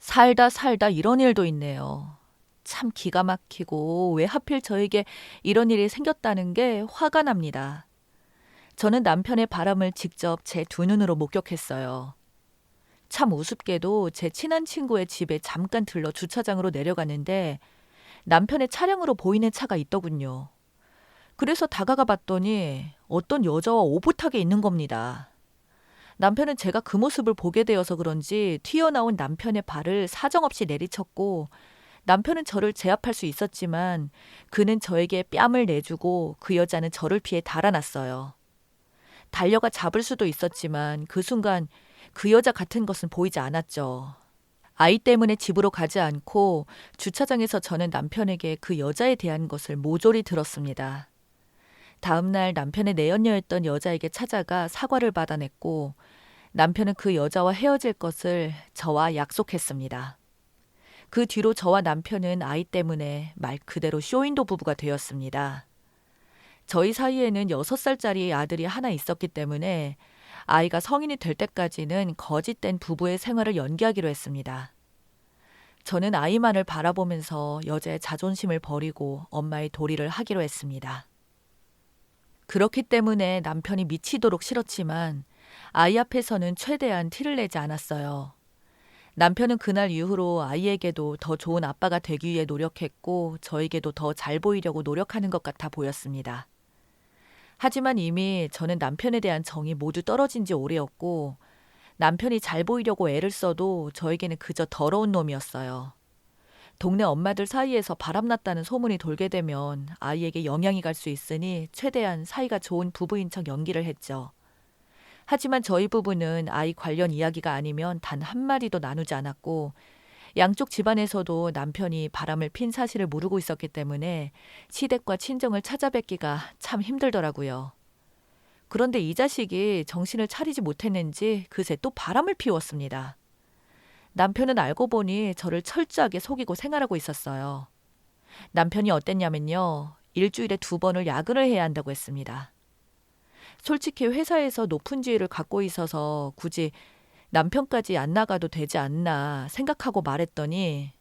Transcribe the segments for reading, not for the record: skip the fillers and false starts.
살다 살다 이런 일도 있네요. 참 기가 막히고 왜 하필 저에게 이런 일이 생겼다는 게 화가 납니다. 저는 남편의 바람을 직접 제 두 눈으로 목격했어요. 참 우습게도 제 친한 친구의 집에 잠깐 들러 주차장으로 내려갔는데 남편의 차량으로 보이는 차가 있더군요. 그래서 다가가 봤더니 어떤 여자와 오붓하게 있는 겁니다. 남편은 제가 그 모습을 보게 되어서 그런지 튀어나온 남편의 발을 사정없이 내리쳤고, 남편은 저를 제압할 수 있었지만 그는 저에게 뺨을 내주고 그 여자는 저를 피해 달아났어요. 달려가 잡을 수도 있었지만 그 순간 그 여자 같은 것은 보이지 않았죠. 아이 때문에 집으로 가지 않고 주차장에서 저는 남편에게 그 여자에 대한 것을 모조리 들었습니다. 다음날 남편의 내연녀였던 여자에게 찾아가 사과를 받아냈고, 남편은 그 여자와 헤어질 것을 저와 약속했습니다. 그 뒤로 저와 남편은 아이 때문에 말 그대로 쇼윈도 부부가 되었습니다. 저희 사이에는 6살짜리 아들이 하나 있었기 때문에 아이가 성인이 될 때까지는 거짓된 부부의 생활을 연기하기로 했습니다. 저는 아이만을 바라보면서 여자의 자존심을 버리고 엄마의 도리를 하기로 했습니다. 그렇기 때문에 남편이 미치도록 싫었지만 아이 앞에서는 최대한 티를 내지 않았어요. 남편은 그날 이후로 아이에게도 더 좋은 아빠가 되기 위해 노력했고 저에게도 더 잘 보이려고 노력하는 것 같아 보였습니다. 하지만 이미 저는 남편에 대한 정이 모두 떨어진 지 오래였고, 남편이 잘 보이려고 애를 써도 저에게는 그저 더러운 놈이었어요. 동네 엄마들 사이에서 바람났다는 소문이 돌게 되면 아이에게 영향이 갈 수 있으니 최대한 사이가 좋은 부부인 척 연기를 했죠. 하지만 저희 부부는 아이 관련 이야기가 아니면 단 한마디도 나누지 않았고, 양쪽 집안에서도 남편이 바람을 핀 사실을 모르고 있었기 때문에 시댁과 친정을 찾아뵙기가 참 힘들더라고요. 그런데 이 자식이 정신을 차리지 못했는지 그새 또 바람을 피웠습니다. 남편은 알고 보니 저를 철저하게 속이고 생활하고 있었어요. 남편이 어땠냐면요. 일주일에 2번을 야근을 해야 한다고 했습니다. 솔직히 회사에서 높은 지위를 갖고 있어서 굳이 남편까지 안 나가도 되지 않나 생각하고 말했더니,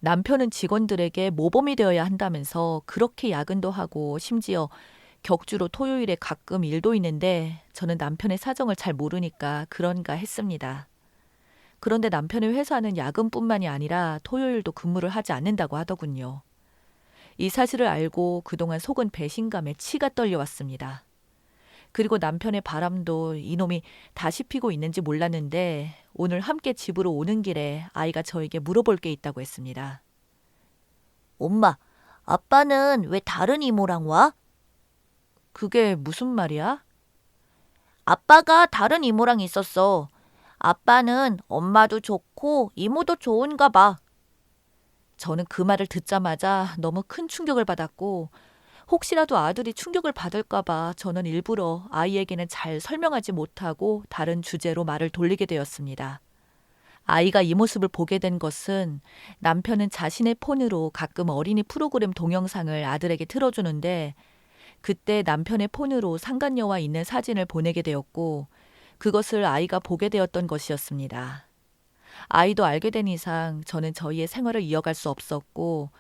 남편은 직원들에게 모범이 되어야 한다면서 그렇게 야근도 하고 심지어 격주로 토요일에 가끔 일도 있는데 저는 남편의 사정을 잘 모르니까 그런가 했습니다. 그런데 남편의 회사는 야근뿐만이 아니라 토요일도 근무를 하지 않는다고 하더군요. 이 사실을 알고 그동안 속은 배신감에 치가 떨려왔습니다. 그리고 남편의 바람도 이놈이 다시 피고 있는지 몰랐는데 오늘 함께 집으로 오는 길에 아이가 저에게 물어볼 게 있다고 했습니다. 엄마, 아빠는 왜 다른 이모랑 와? 그게 무슨 말이야? 아빠가 다른 이모랑 있었어. 아빠는 엄마도 좋고 이모도 좋은가 봐. 저는 그 말을 듣자마자 너무 큰 충격을 받았고, 혹시라도 아들이 충격을 받을까봐 저는 일부러 아이에게는 잘 설명하지 못하고 다른 주제로 말을 돌리게 되었습니다. 아이가 이 모습을 보게 된 것은, 남편은 자신의 폰으로 가끔 어린이 프로그램 동영상을 아들에게 틀어주는데 그때 남편의 폰으로 상간녀와 있는 사진을 보내게 되었고, 그것을 아이가 보게 되었던 것이었습니다. 아이도 알게 된 이상 저는 저희의 생활을 이어갈 수 없었고,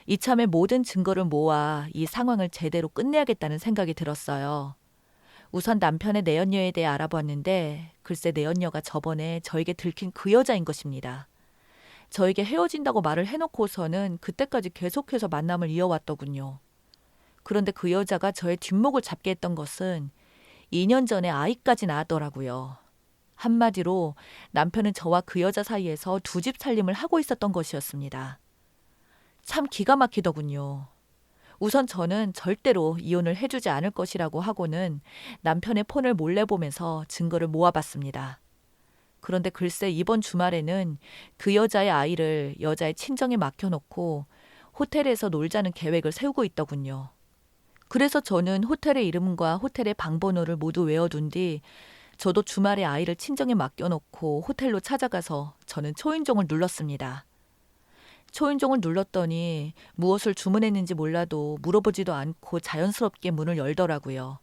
이참에 모든 증거를 모아 이 상황을 제대로 끝내야겠다는 생각이 들었어요. 우선 남편의 내연녀에 대해 알아봤는데 글쎄 내연녀가 저번에 저에게 들킨 그 여자인 것입니다. 저에게 헤어진다고 말을 해놓고서는 그때까지 계속해서 만남을 이어왔더군요. 그런데 그 여자가 저의 뒷목을 잡게 했던 것은 2년 전에 아이까지 낳았더라고요. 한마디로 남편은 저와 그 여자 사이에서 두 집 살림을 하고 있었던 것이었습니다. 참 기가 막히더군요. 우선 저는 절대로 이혼을 해주지 않을 것이라고 하고는 남편의 폰을 몰래 보면서 증거를 모아봤습니다. 그런데 글쎄 이번 주말에는 그 여자의 아이를 여자의 친정에 맡겨놓고 호텔에서 놀자는 계획을 세우고 있더군요. 그래서 저는 호텔의 이름과 호텔의 방번호를 모두 외워둔 뒤 저도 주말에 아이를 친정에 맡겨놓고 호텔로 찾아가서 저는 초인종을 눌렀습니다. 초인종을 눌렀더니 무엇을 주문했는지 몰라도 물어보지도 않고 자연스럽게 문을 열더라고요.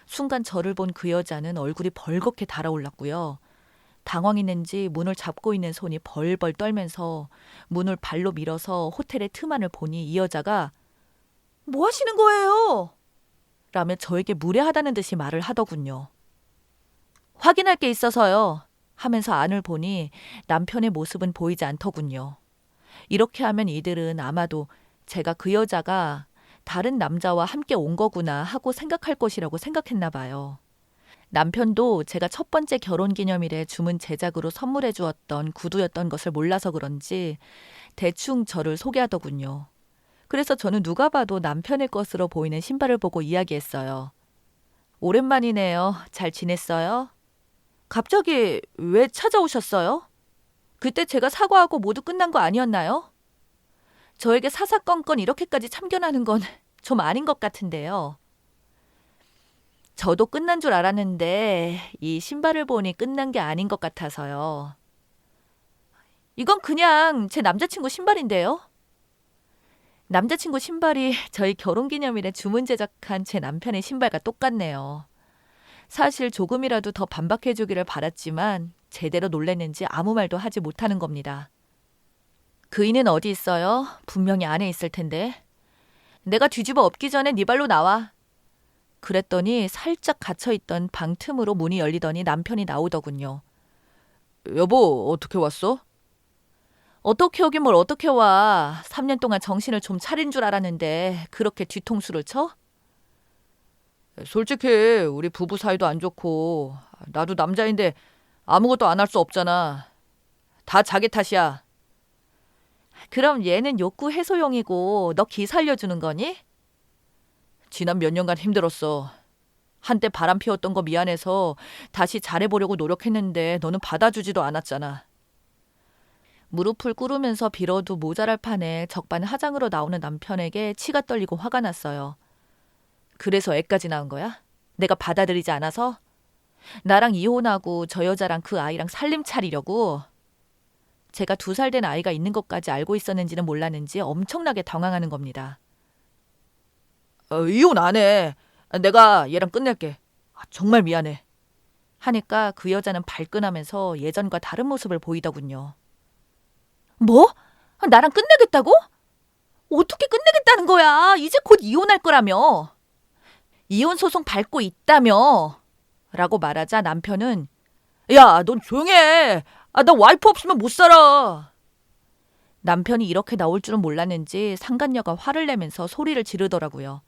순간 저를 본 그 여자는 얼굴이 벌겋게 달아올랐고요. 당황했는지 문을 잡고 있는 손이 벌벌 떨면서 문을 발로 밀어서 호텔의 틈안을 보니 이 여자가 뭐 하시는 거예요? 라며 저에게 무례하다는 듯이 말을 하더군요. 확인할 게 있어서요. 하면서 안을 보니 남편의 모습은 보이지 않더군요. 이렇게 하면 이들은 아마도 제가 그 여자가 다른 남자와 함께 온 거구나 하고 생각할 것이라고 생각했나 봐요. 남편도 제가 첫 번째 결혼기념일에 주문 제작으로 선물해 주었던 구두였던 것을 몰라서 그런지 대충 저를 소개하더군요. 그래서 저는 누가 봐도 남편의 것으로 보이는 신발을 보고 이야기했어요. 오랜만이네요. 잘 지냈어요? 갑자기 왜 찾아오셨어요? 그때 제가 사과하고 모두 끝난 거 아니었나요? 저에게 사사건건 이렇게까지 참견하는 건 좀 아닌 것 같은데요. 저도 끝난 줄 알았는데 이 신발을 보니 끝난 게 아닌 것 같아서요. 이건 그냥 제 남자친구 신발인데요. 남자친구 신발이 저희 결혼기념일에 주문 제작한 제 남편의 신발과 똑같네요. 사실 조금이라도 더 반박해주기를 바랐지만 제대로 놀랬는지 아무 말도 하지 못하는 겁니다. 그이는 어디 있어요? 분명히 안에 있을 텐데. 내가 뒤집어 엎기 전에 네 발로 나와. 그랬더니 살짝 갇혀있던 방 틈으로 문이 열리더니 남편이 나오더군요. 여보, 어떻게 왔어? 어떻게 오긴 뭘 어떻게 와. 3년 동안 정신을 좀 차린 줄 알았는데 그렇게 뒤통수를 쳐? 솔직히 우리 부부 사이도 안 좋고 나도 남자인데 아무것도 안 할 수 없잖아. 다 자기 탓이야. 그럼 얘는 욕구 해소용이고 너 기 살려주는 거니? 지난 몇 년간 힘들었어. 한때 바람 피웠던 거 미안해서 다시 잘해보려고 노력했는데 너는 받아주지도 않았잖아. 무릎을 꿇으면서 빌어도 모자랄 판에 적반하장으로 나오는 남편에게 치가 떨리고 화가 났어요. 그래서 애까지 낳은 거야? 내가 받아들이지 않아서? 나랑 이혼하고 저 여자랑 그 아이랑 살림 차리려고? 제가 2살 된 아이가 있는 것까지 알고 있었는지는 몰랐는지 엄청나게 당황하는 겁니다. 이혼 안 해. 내가 얘랑 끝낼게. 정말 미안해. 하니까 그 여자는 발끈하면서 예전과 다른 모습을 보이더군요. 뭐? 나랑 끝내겠다고? 어떻게 끝내겠다는 거야? 이제 곧 이혼할 거라며. 이혼 소송 밟고 있다며. 라고 말하자 남편은 야, 넌 조용해. 나 와이프 없으면 못 살아. 남편이 이렇게 나올 줄은 몰랐는지 상간녀가 화를 내면서 소리를 지르더라고요.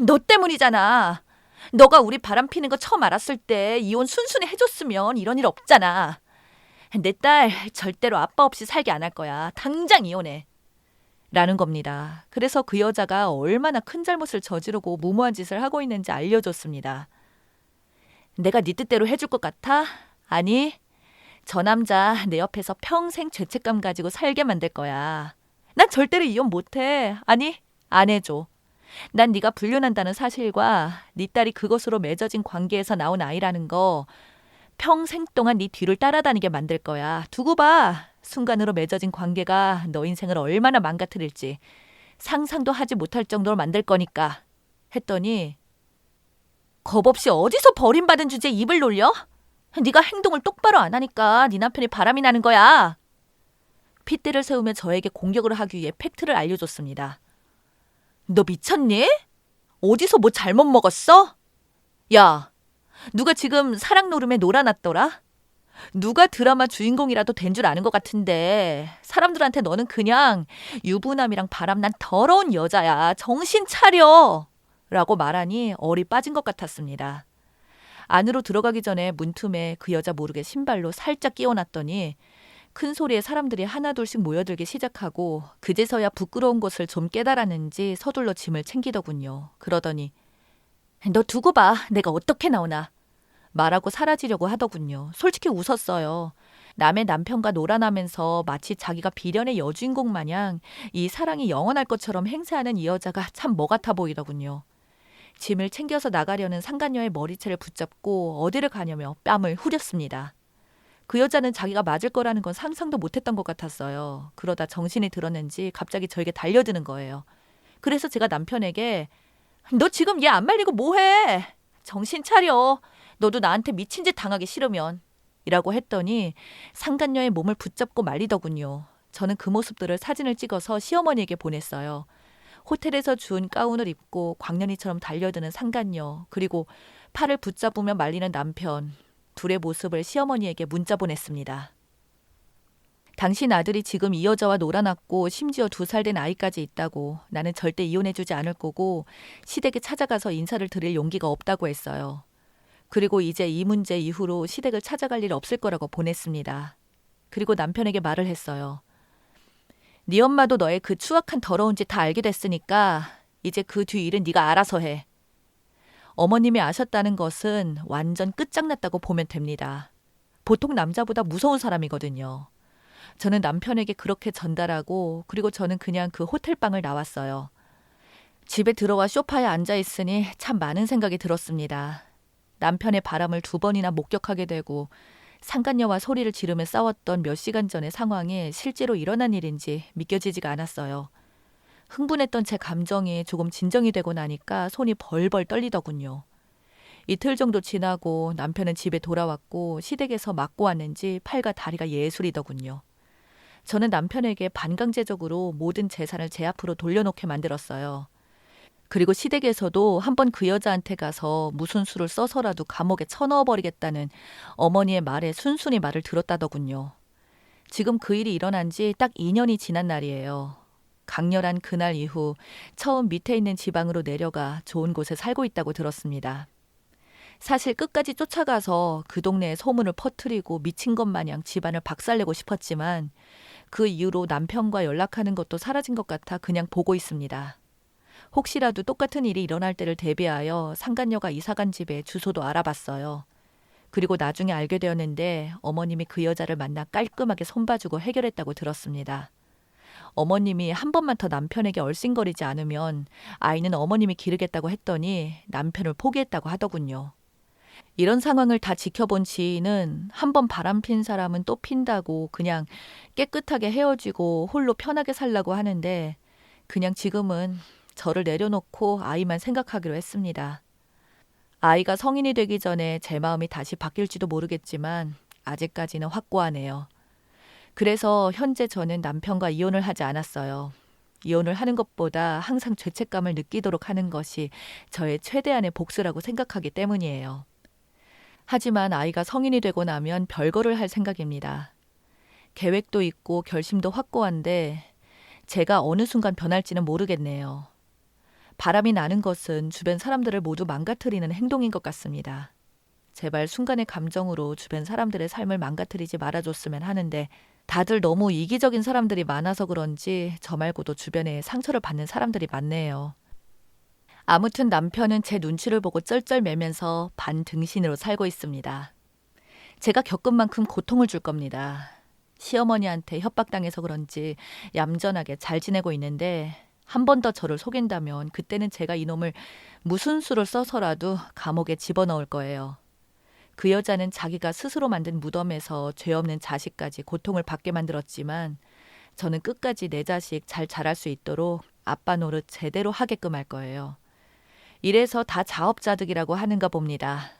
너 때문이잖아. 너가 우리 바람 피는 거 처음 알았을 때 이혼 순순히 해줬으면 이런 일 없잖아. 내 딸 절대로 아빠 없이 살게 안 할 거야. 당장 이혼해. 라는 겁니다. 그래서 그 여자가 얼마나 큰 잘못을 저지르고 무모한 짓을 하고 있는지 알려줬습니다. 내가 네 뜻대로 해줄 것 같아? 아니, 저 남자 내 옆에서 평생 죄책감 가지고 살게 만들 거야. 난 절대로 이혼 못해. 아니, 안 해줘. 난 네가 불륜한다는 사실과 네 딸이 그것으로 맺어진 관계에서 나온 아이라는 거 평생 동안 네 뒤를 따라다니게 만들 거야. 두고 봐. 순간으로 맺어진 관계가 너 인생을 얼마나 망가뜨릴지 상상도 하지 못할 정도로 만들 거니까. 했더니 겁 없이 어디서 버림받은 주제에 입을 놀려? 네가 행동을 똑바로 안 하니까 네 남편이 바람이 나는 거야. 핏대를 세우며 저에게 공격을 하기 위해 팩트를 알려줬습니다. 너 미쳤니? 어디서 뭐 잘못 먹었어? 야, 누가 지금 사랑 노름에 놀아놨더라? 누가 드라마 주인공이라도 된 줄 아는 것 같은데 사람들한테 너는 그냥 유부남이랑 바람난 더러운 여자야. 정신 차려! 라고 말하니 얼이 빠진 것 같았습니다. 안으로 들어가기 전에 문틈에 그 여자 모르게 신발로 살짝 끼워놨더니 큰 소리에 사람들이 하나둘씩 모여들기 시작하고 그제서야 부끄러운 것을 좀 깨달았는지 서둘러 짐을 챙기더군요. 그러더니 너 두고 봐. 내가 어떻게 나오나. 말하고 사라지려고 하더군요. 솔직히 웃었어요. 남의 남편과 놀아나면서 마치 자기가 비련의 여주인공 마냥 이 사랑이 영원할 것처럼 행세하는 이 여자가 참 뭐 같아 보이더군요. 짐을 챙겨서 나가려는 상간녀의 머리채를 붙잡고 어디를 가냐며 뺨을 후렸습니다. 그 여자는 자기가 맞을 거라는 건 상상도 못했던 것 같았어요. 그러다 정신이 들었는지 갑자기 저에게 달려드는 거예요. 그래서 제가 남편에게 너 지금 얘 안 말리고 뭐해? 정신 차려. 너도 나한테 미친 짓 당하기 싫으면. 이라고 했더니 상간녀의 몸을 붙잡고 말리더군요. 저는 그 모습들을 사진을 찍어서 시어머니에게 보냈어요. 호텔에서 준 가운을 입고 광년이처럼 달려드는 상간녀, 그리고 팔을 붙잡으며 말리는 남편, 둘의 모습을 시어머니에게 문자 보냈습니다. 당신 아들이 지금 이 여자와 놀아났고 심지어 2살 된 아이까지 있다고, 나는 절대 이혼해주지 않을 거고 시댁에 찾아가서 인사를 드릴 용기가 없다고 했어요. 그리고 이제 이 문제 이후로 시댁을 찾아갈 일 없을 거라고 보냈습니다. 그리고 남편에게 말을 했어요. 네 엄마도 너의 그 추악한 더러운 짓 다 알게 됐으니까 이제 그 뒤 일은 네가 알아서 해. 어머님이 아셨다는 것은 완전 끝장났다고 보면 됩니다. 보통 남자보다 무서운 사람이거든요. 저는 남편에게 그렇게 전달하고 그리고 저는 그냥 그 호텔방을 나왔어요. 집에 들어와 소파에 앉아 있으니 참 많은 생각이 들었습니다. 남편의 바람을 2번이나 목격하게 되고 상간녀와 소리를 지르며 싸웠던 몇 시간 전의 상황이 실제로 일어난 일인지 믿겨지지가 않았어요. 흥분했던 제 감정이 조금 진정이 되고 나니까 손이 벌벌 떨리더군요. 이틀 정도 지나고 남편은 집에 돌아왔고 시댁에서 맞고 왔는지 팔과 다리가 예술이더군요. 저는 남편에게 반강제적으로 모든 재산을 제 앞으로 돌려놓게 만들었어요. 그리고 시댁에서도 한번 그 여자한테 가서 무슨 수를 써서라도 감옥에 쳐넣어버리겠다는 어머니의 말에 순순히 말을 들었다더군요. 지금 그 일이 일어난 지 딱 2년이 지난 날이에요. 강렬한 그날 이후 처음 밑에 있는 지방으로 내려가 좋은 곳에 살고 있다고 들었습니다. 사실 끝까지 쫓아가서 그 동네에 소문을 퍼뜨리고 미친 것 마냥 집안을 박살내고 싶었지만 그 이후로 남편과 연락하는 것도 사라진 것 같아 그냥 보고 있습니다. 혹시라도 똑같은 일이 일어날 때를 대비하여 상간녀가 이사간 집에 주소도 알아봤어요. 그리고 나중에 알게 되었는데 어머님이 그 여자를 만나 깔끔하게 손봐주고 해결했다고 들었습니다. 어머님이 한 번만 더 남편에게 얼씬거리지 않으면 아이는 어머님이 기르겠다고 했더니 남편을 포기했다고 하더군요. 이런 상황을 다 지켜본 지인은 한 번 바람핀 사람은 또 핀다고 그냥 깨끗하게 헤어지고 홀로 편하게 살라고 하는데 그냥 지금은 저를 내려놓고 아이만 생각하기로 했습니다. 아이가 성인이 되기 전에 제 마음이 다시 바뀔지도 모르겠지만 아직까지는 확고하네요. 그래서 현재 저는 남편과 이혼을 하지 않았어요. 이혼을 하는 것보다 항상 죄책감을 느끼도록 하는 것이 저의 최대한의 복수라고 생각하기 때문이에요. 하지만 아이가 성인이 되고 나면 별거를 할 생각입니다. 계획도 있고 결심도 확고한데 제가 어느 순간 변할지는 모르겠네요. 바람이 나는 것은 주변 사람들을 모두 망가뜨리는 행동인 것 같습니다. 제발 순간의 감정으로 주변 사람들의 삶을 망가뜨리지 말아줬으면 하는데 다들 너무 이기적인 사람들이 많아서 그런지 저 말고도 주변에 상처를 받는 사람들이 많네요. 아무튼 남편은 제 눈치를 보고 쩔쩔매면서 반등신으로 살고 있습니다. 제가 겪은 만큼 고통을 줄 겁니다. 시어머니한테 협박당해서 그런지 얌전하게 잘 지내고 있는데 한 번 더 저를 속인다면 그때는 제가 이놈을 무슨 수를 써서라도 감옥에 집어넣을 거예요. 그 여자는 자기가 스스로 만든 무덤에서 죄 없는 자식까지 고통을 받게 만들었지만 저는 끝까지 내 자식 잘 자랄 수 있도록 아빠 노릇 제대로 하게끔 할 거예요. 이래서 다 자업자득이라고 하는가 봅니다.